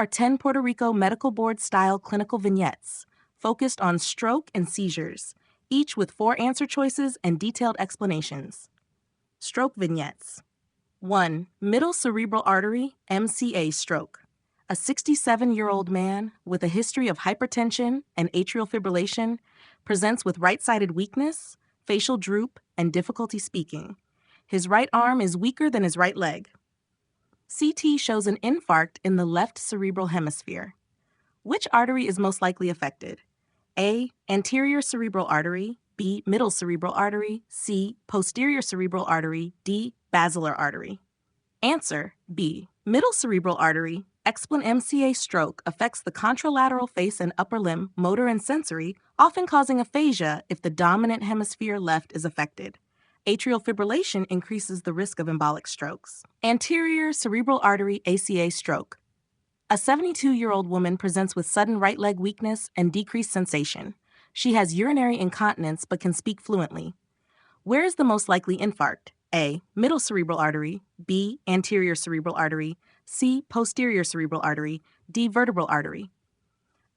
are 10 Puerto Rico Medical Board-style clinical vignettes focused on stroke and seizures, each with 4 answer choices and detailed explanations. Stroke vignettes. 1. Middle cerebral artery, MCA stroke. A 67-year-old man with a history of hypertension and atrial fibrillation presents with right-sided weakness, facial droop, and difficulty speaking. His right arm is weaker than his right leg. CT shows an infarct in the left cerebral hemisphere. Which artery is most likely affected? A. Anterior cerebral artery, B. Middle cerebral artery, C. Posterior cerebral artery, D. Basilar artery. Answer B. Middle cerebral artery. MCA stroke affects the contralateral face and upper limb, motor and sensory, often causing aphasia if the dominant hemisphere left is affected. Atrial fibrillation increases the risk of embolic strokes. Anterior cerebral artery ACA stroke. A 72-year-old woman presents with sudden right leg weakness and decreased sensation. She has urinary incontinence but can speak fluently. Where is the most likely infarct? A. Middle cerebral artery, B. Anterior cerebral artery, C. Posterior cerebral artery, D. Vertebral artery.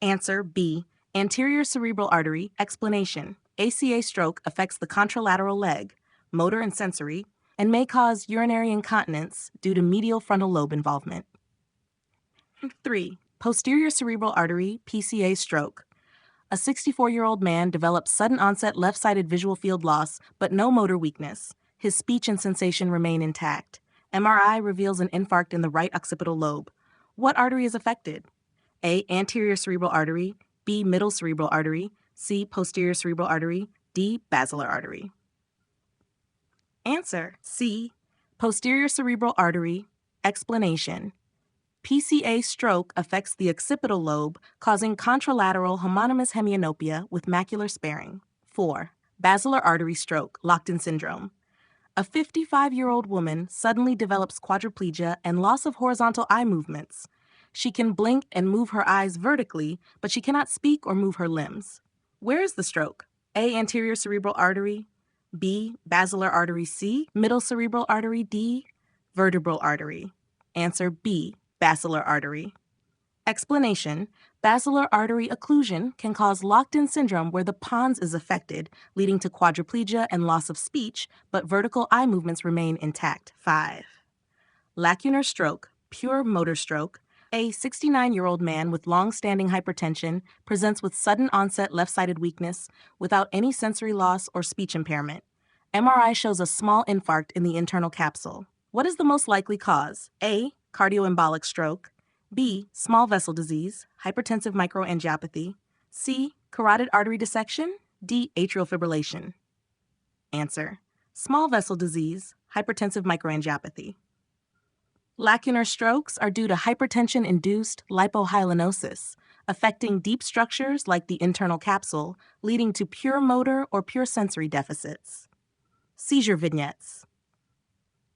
Answer B. Anterior cerebral artery. Explanation: ACA stroke affects the contralateral leg, motor and sensory, and may cause urinary incontinence due to medial frontal lobe involvement. 3. Posterior cerebral artery, PCA stroke. A 64-year-old man develops sudden onset left-sided visual field loss but no motor weakness. His speech and sensation remain intact. MRI reveals an infarct in the right occipital lobe. What artery is affected? A. Anterior cerebral artery, B. Middle cerebral artery, C. Posterior cerebral artery, D. Basilar artery. Answer C. Posterior cerebral artery. Explanation: PCA stroke affects the occipital lobe, causing contralateral homonymous hemianopia with macular sparing. 4. Basilar artery stroke, locked-in syndrome. A 55-year-old woman suddenly develops quadriplegia and loss of horizontal eye movements. She can blink and move her eyes vertically, but she cannot speak or move her limbs. Where is the stroke? A. Anterior cerebral artery, B. Basilar artery, C. Middle cerebral artery, D. Vertebral artery. Answer B. Basilar artery. Explanation: basilar artery occlusion can cause locked-in syndrome where the pons is affected, leading to quadriplegia and loss of speech, but vertical eye movements remain intact. 5. Lacunar stroke, pure motor stroke. A 69-year-old man with long-standing hypertension presents with sudden onset left-sided weakness without any sensory loss or speech impairment. MRI shows a small infarct in the internal capsule. What is the most likely cause? A. Cardioembolic stroke, B. Small vessel disease, hypertensive microangiopathy, C. Carotid artery dissection, D. Atrial fibrillation. Answer: small vessel disease, hypertensive microangiopathy. Lacunar strokes are due to hypertension-induced lipohyalinosis, affecting deep structures like the internal capsule, leading to pure motor or pure sensory deficits. Seizure vignettes.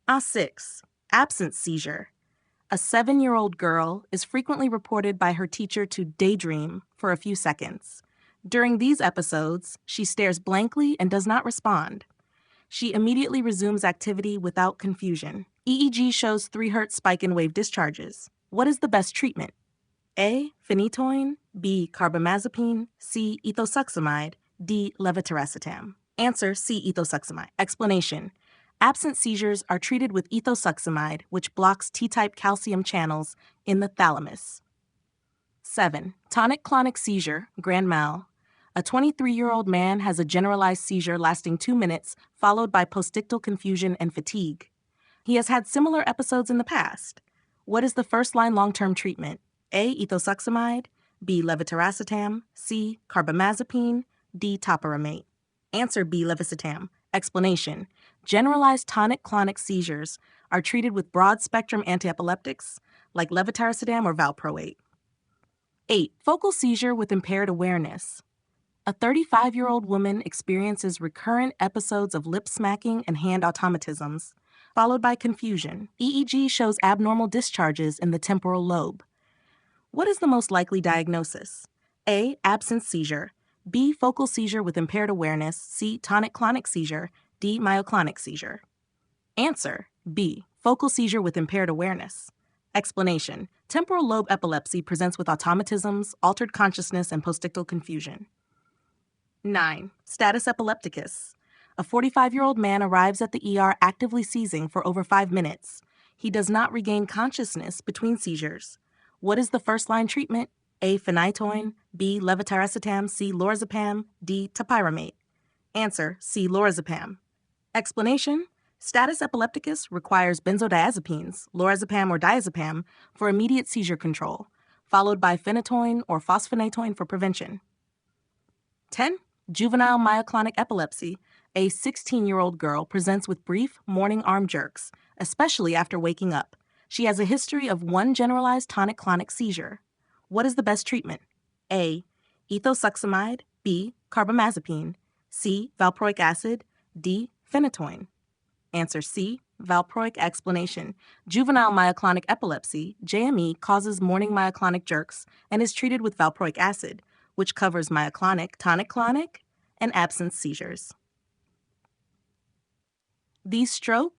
A6. Absent seizure. A 7-year-old girl is frequently reported by her teacher to daydream for a few seconds. During these episodes, she stares blankly and does not respond. She immediately resumes activity without confusion. EEG shows 3 Hz spike in wave discharges. What is the best treatment? A. Phenytoin, B. Carbamazepine, C. Ethosuximide, D. Levetiracetam. Answer C. Ethosuximide. Explanation: absent seizures are treated with ethosuximide, which blocks T-type calcium channels in the thalamus. 7. Tonic-clonic seizure, grand mal. A 23-year-old man has a generalized seizure lasting 2 minutes, followed by postictal confusion and fatigue. He has had similar episodes in the past. What is the first-line long-term treatment? A. Ethosuximide, B. Levetiracetam, C. Carbamazepine, D. Topiramate. Answer B. Levetiracetam. Explanation: generalized tonic-clonic seizures are treated with broad-spectrum antiepileptics like levetiracetam or valproate. 8. Focal seizure with impaired awareness. A 35-year-old woman experiences recurrent episodes of lip smacking and hand automatisms, followed by confusion. EEG shows abnormal discharges in the temporal lobe. What is the most likely diagnosis? A. Absent seizure, B. Focal seizure with impaired awareness, C. Tonic-clonic seizure, D. Myoclonic seizure. Answer B. Focal seizure with impaired awareness. Explanation. Temporal lobe epilepsy presents with automatisms, altered consciousness, and postictal confusion. 9. Status epilepticus. A 45-year-old man arrives at the ER actively seizing for over 5 minutes. He does not regain consciousness between seizures. What is the first-line treatment? A. Phenytoin, B. Levetiracetam, C. Lorazepam, D. Topiramate. Answer: C. Lorazepam. Explanation. Status epilepticus requires benzodiazepines, lorazepam or diazepam, for immediate seizure control, followed by phenytoin or fosphenytoin for prevention. 10. Juvenile myoclonic epilepsy. A 16-year-old girl presents with brief morning arm jerks, especially after waking up. She has a history of one generalized tonic-clonic seizure. What is the best treatment? A. Ethosuximide, B. Carbamazepine, C. Valproic acid, D. Phenytoin. Answer C. Valproic. Explanation. Juvenile myoclonic epilepsy, JME, causes morning myoclonic jerks and is treated with valproic acid, which covers myoclonic, tonic-clonic, and absence seizures. These stroke,